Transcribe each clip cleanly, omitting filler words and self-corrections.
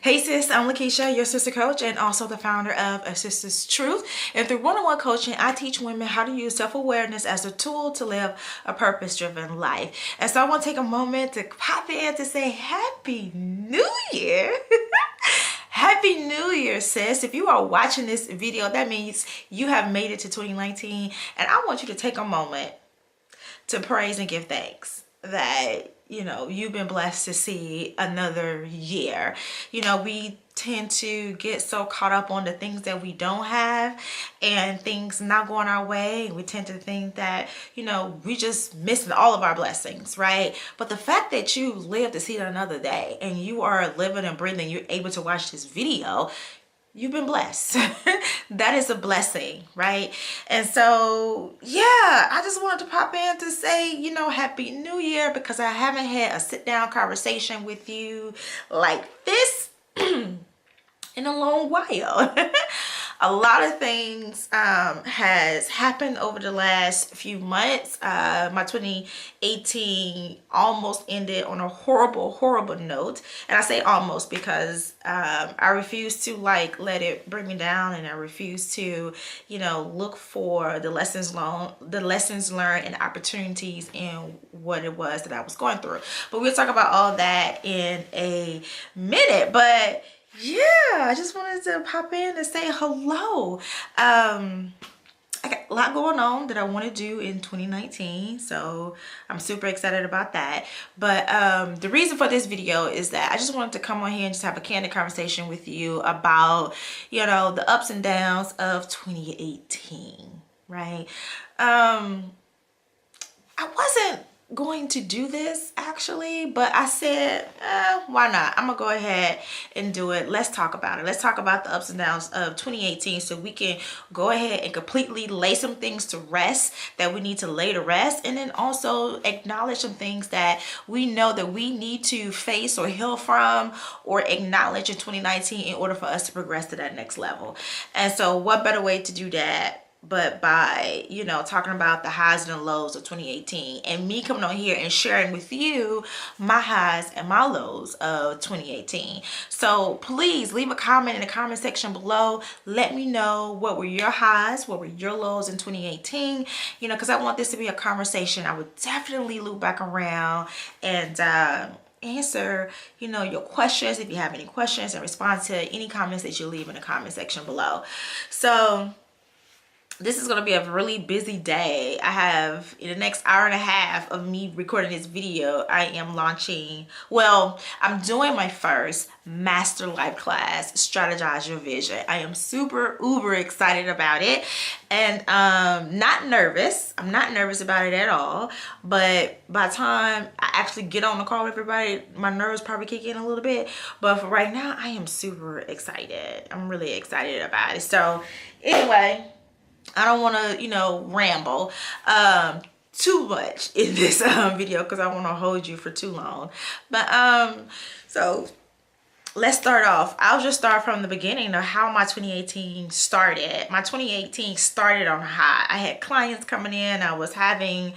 Hey sis, I'm LaKitia, your sister coach and also the founder of A Sister's Truth. And through one-on-one coaching, I teach women how to use self-awareness as a tool to live a purpose-driven life. And so I want to take a moment to pop in to say Happy New Year. Happy New Year, sis. If you are watching this video, that means you have made it to 2019. And I want you to take a moment to praise and give thanks that you've been blessed to see another year. We tend to get so caught up on the things that we don't have and things not going our way. We tend to think that we just missing all of our blessings, right? But the fact that you live to see another day and you are living and breathing, you're able to watch this video, you've been blessed. That is a blessing, right? And so, yeah, I just wanted to pop in to say, Happy New Year, because I haven't had a sit-down conversation with you like this in a long while. A lot of things has happened over the last few months. My 2018 almost ended on a horrible note. And I say almost because I refuse to let it bring me down, and I refuse to, look for the lessons learned and opportunities in what it was that I was going through. But we'll talk about all that in a minute. But yeah, I just wanted to pop in and say hello. I got a lot going on that I want to do in 2019, so I'm super excited about that. But the reason for this video is that I just wanted to come on here and just have a candid conversation with you about, the ups and downs of 2018, right? I wasn't going to do this actually, but I said, why not? I'm gonna go ahead and do it. Let's talk about it. Let's talk about the ups and downs of 2018 so we can go ahead and completely lay some things to rest that we need to lay to rest, and then also acknowledge some things that we know that we need to face or heal from or acknowledge in 2019 in order for us to progress to that next level. And so what better way to do that but by talking about the highs and the lows of 2018, and me coming on here and sharing with you my highs and my lows of 2018. So please leave a comment in the comment section below. Let me know what were your highs, what were your lows in 2018, because I want this to be a conversation. I would definitely loop back around and answer your questions if you have any questions, and respond to any comments that you leave in the comment section below. So this is going to be a really busy day. I have, in the next hour and a half of me recording this video, I am launching, I'm doing my first Master Life class, Strategize Your Vision. I am super uber excited about it, and not nervous. I'm not nervous about it at all, but by the time I actually get on the call with everybody, my nerves probably kick in a little bit. But for right now, I am super excited. I'm really excited about it. So anyway, I don't want to, ramble too much in this video because I want to hold you for too long. But so let's start off. I'll just start from the beginning of how my 2018 started. My 2018 started on a high. I had clients coming in. I was having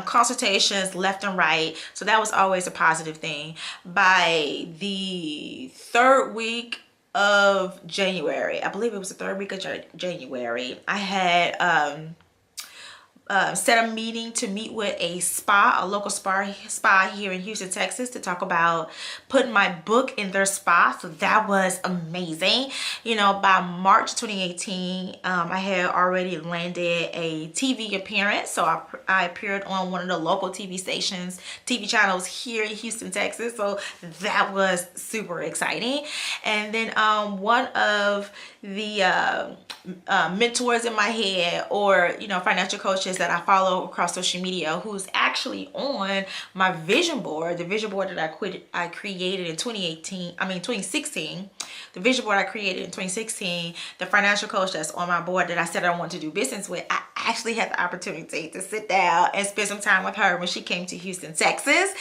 consultations left and right. So that was always a positive thing. By the third week of January, I believe it was the third week of January, I had set a meeting to meet with a local spa here in Houston, Texas, to talk about putting my book in their spa. So that was amazing. By March 2018, I had already landed a TV appearance. So I appeared on one of the local TV channels here in Houston, Texas. So that was super exciting. And then one of the mentors in my head, or financial coaches that I follow across social media, who's actually on my vision board, the vision board that I created in 2016, the vision board I created in 2016, the financial coach that's on my board that I said I want to do business with, I actually had the opportunity to sit down and spend some time with her when she came to Houston, Texas,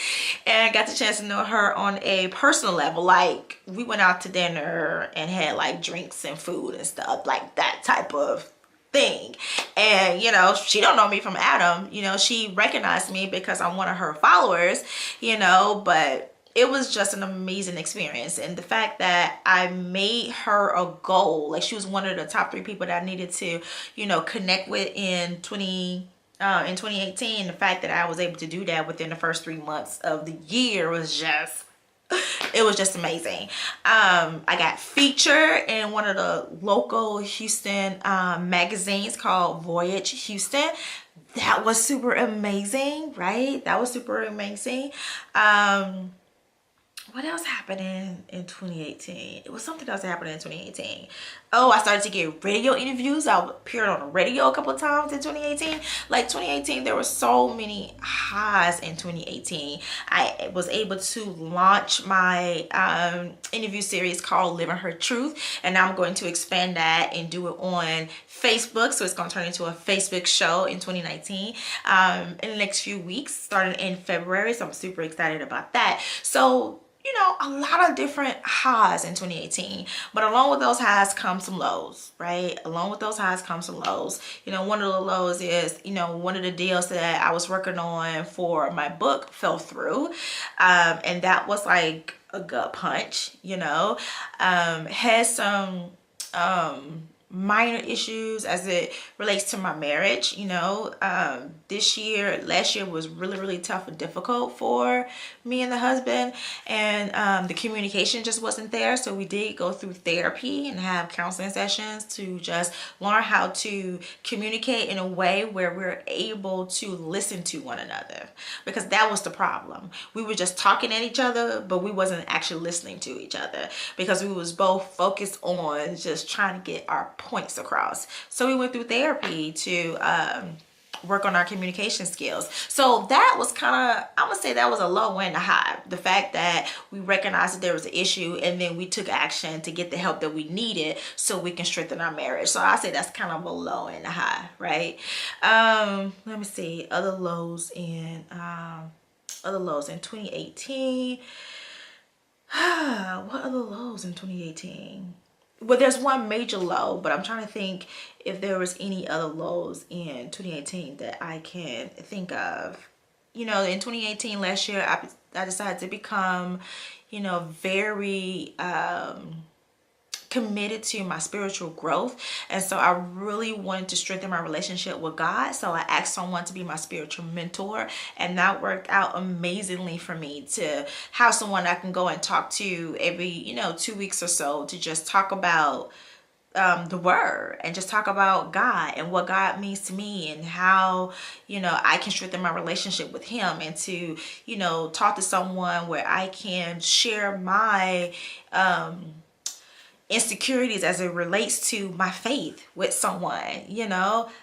and I got the chance to know her on a personal level. Like, we went out to dinner and had drinks and food and stuff, like that type of thing. And she don't know me from Adam. She recognized me because I'm one of her followers, but it was just an amazing experience. And the fact that I made her a goal, like she was one of the top 3 people that I needed to, connect with in 2018. The fact that I was able to do that within the first 3 months of the year was just, it was just amazing. I got featured in one of the local Houston magazines called Voyage Houston. That was super amazing, right? That was super amazing. What else happened in 2018? It was something else that happened in 2018. Oh, I started to get radio interviews. I appeared on the radio a couple of times in 2018. Like 2018, there were so many highs in 2018. I was able to launch my interview series called Living Her Truth. And now I'm going to expand that and do it on Facebook. So it's going to turn into a Facebook show in 2019 in the next few weeks, starting in February. So I'm super excited about that. So a lot of different highs in 2018, but along with those highs come some lows, right? Along with those highs come some lows. One of the lows is, one of the deals that I was working on for my book fell through. And that was like a gut punch, had some, minor issues as it relates to my marriage. Last year was really tough and difficult for me and the husband, and the communication just wasn't there. So we did go through therapy and have counseling sessions to just learn how to communicate in a way where we're able to listen to one another, because that was the problem. We were just talking at each other, but we wasn't actually listening to each other, because we was both focused on just trying to get our points across. So we went through therapy to work on our communication skills. So that was kind of, I'm gonna say that was a low and a high. The fact that we recognized that there was an issue, and then we took action to get the help that we needed so we can strengthen our marriage. So I say that's kind of a low and a high, right? Let me see, other lows in 2018. What other lows in 2018? Well, there's one major low, but I'm trying to think if there was any other lows in 2018 that I can think of. In 2018, last year, I decided to become, very committed to my spiritual growth. And so I really wanted to strengthen my relationship with God. So I asked someone to be my spiritual mentor, and that worked out amazingly for me, to have someone I can go and talk to every 2 weeks or so, to just talk about the word, and just talk about God and what God means to me, and how I can strengthen my relationship with him, and to talk to someone where I can share my insecurities as it relates to my faith with someone.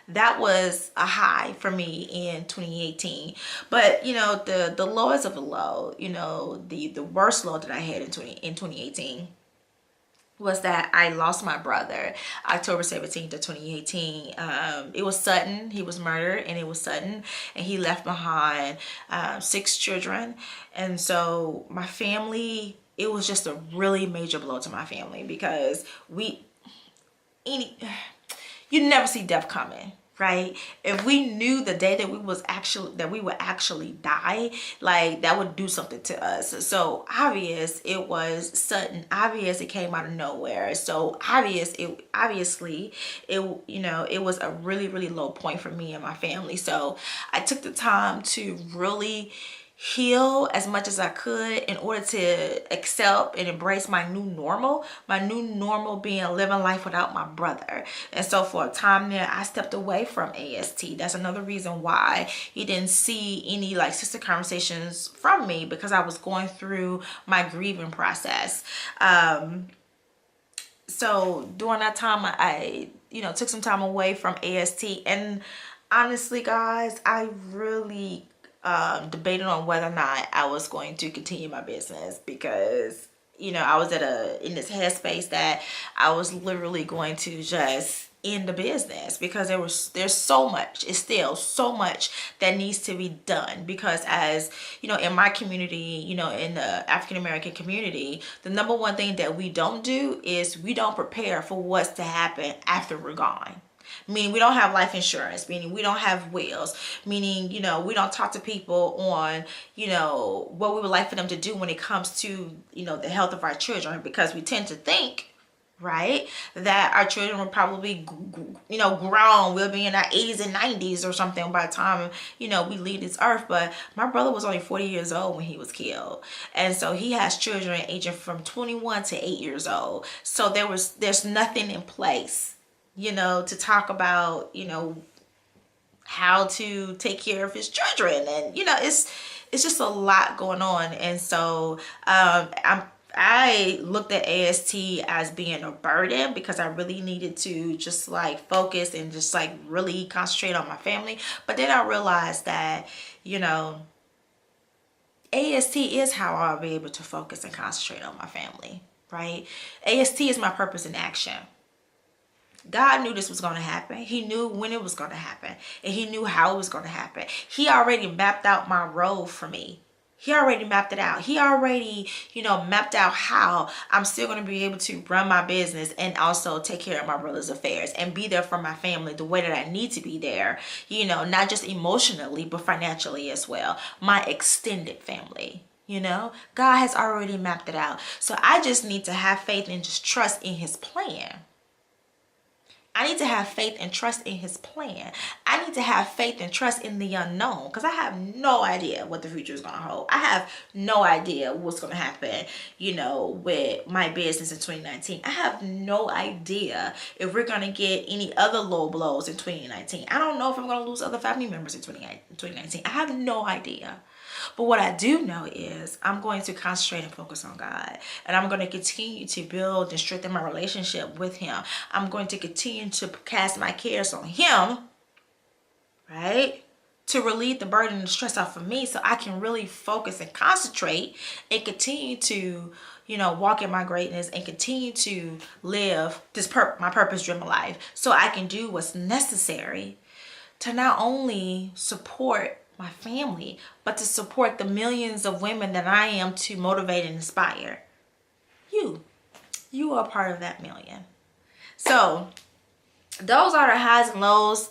That was a high for me in 2018. But the lowest of the low, the worst low that I had in 2018 was that I lost my brother October 17th of 2018. It was sudden. He was murdered, and it was sudden, and he left behind 6 children. And so my family, it was just a really major blow to my family, because you never see death coming, right? If we knew the day that we would actually die, like, that would do something to us. So obvious it was sudden, obvious it came out of nowhere. So obviously it was a really low point for me and my family. So I took the time to really heal as much as I could in order to accept and embrace my new normal being living life without my brother. And so for a time there, I stepped away from AST. That's another reason why you didn't see any sister conversations from me, because I was going through my grieving process. So during that time, I took some time away from AST, and honestly, guys, I really debated on whether or not I was going to continue my business, because I was in this headspace that I was literally going to just end the business, because there's so much, it's still so much that needs to be done. Because as in my community, in the African American community, the number one thing that we don't do is we don't prepare for what's to happen after we're gone. Meaning we don't have life insurance, meaning we don't have wills, meaning, you know, we don't talk to people on, you know, what we would like for them to do when it comes to, you know, the health of our children, because we tend to think, right, that our children will probably, you know, grown, we'll be in our 80s and 90s or something by the time, you know, we leave this earth. But my brother was only 40 years old when he was killed, and so he has children aging from 21 to 8 years old. So there's nothing in place, you know, to talk about, you know, how to take care of his children. And, you know, it's just a lot going on. And so I looked at AST as being a burden, because I really needed to just like focus and just like really concentrate on my family. But then I realized that, you know, AST is how I'll be able to focus and concentrate on my family, right? AST is my purpose in action. God knew this was going to happen. He knew when it was going to happen, and he knew how it was going to happen. He already mapped out my role for me. He already mapped it out. He already, you know, mapped out how I'm still going to be able to run my business and also take care of my brother's affairs and be there for my family the way that I need to be there, you know, not just emotionally, but financially as well. My extended family. You know, God has already mapped it out. So I just need to have faith and just trust in his plan. I need to have faith and trust in his plan. I need to have faith and trust in the unknown, because I have no idea what the future is going to hold. I have no idea what's going to happen, you know, with my business in 2019. I have no idea if we're going to get any other low blows in 2019. I don't know if I'm going to lose other family members in 2019. I have no idea. But what I do know is I'm going to concentrate and focus on God. And I'm going to continue to build and strengthen my relationship with him. I'm going to continue to cast my cares on him, right? To relieve the burden and the stress off of me, so I can really focus and concentrate and continue to, you know, walk in my greatness and continue to live this my purpose-driven life, so I can do what's necessary to not only support my family, but to support the millions of women that I am to motivate and inspire. You are part of that million. So those are the highs and lows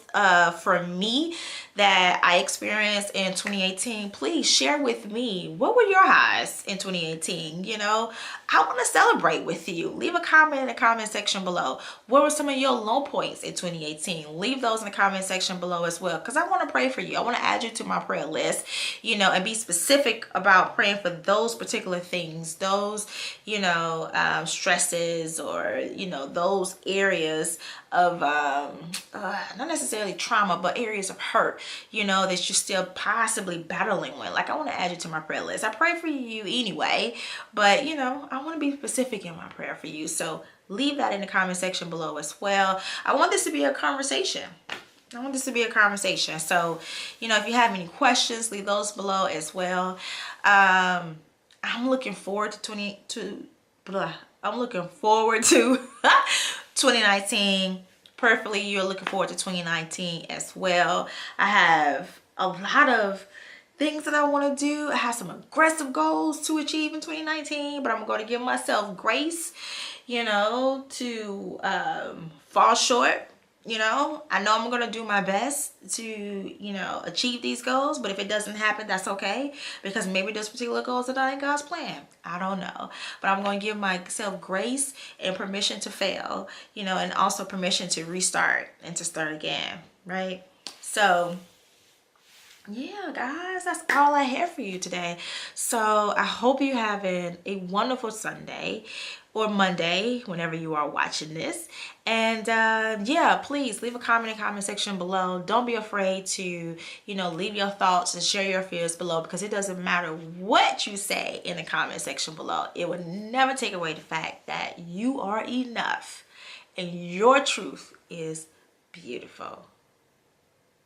for me that I experienced in 2018. Please share with me, what were your highs in 2018? You know, I want to celebrate with you. Leave a comment in the comment section below. What were some of your low points in 2018? Leave those in the comment section below as well, because I want to pray for you. I want to add you to my prayer list, you know, and be specific about praying for those particular things, those, you know, stresses, or, you know, those areas of not necessarily trauma, but areas of hurt, you know, that you're still possibly battling with. Like, I want to add you to my prayer list. I pray for you anyway, but, you know, I want to be specific in my prayer for you. So leave that in the comment section below as well. I want this to be a conversation. So, you know, if you have any questions, leave those below as well. I'm looking forward to I'm looking forward to 2019. Perfectly, you're looking forward to 2019 as well. I have a lot of things that I want to do. I have some aggressive goals to achieve in 2019, but I'm going to give myself grace, you know, to fall short. You know I'm going to do my best to, you know, achieve these goals. But if it doesn't happen, that's okay, because maybe those particular goals are not in God's plan. I don't know. But I'm going to give myself grace and permission to fail, you know, and also permission to restart and to start again, right? So yeah, guys, that's all I have for you today. So I hope you're having a wonderful Sunday or Monday, whenever you are watching this. And yeah, please leave a comment in the comment section below. Don't be afraid to, you know, leave your thoughts and share your fears below, because it doesn't matter what you say in the comment section below. It will never take away the fact that you are enough and your truth is beautiful.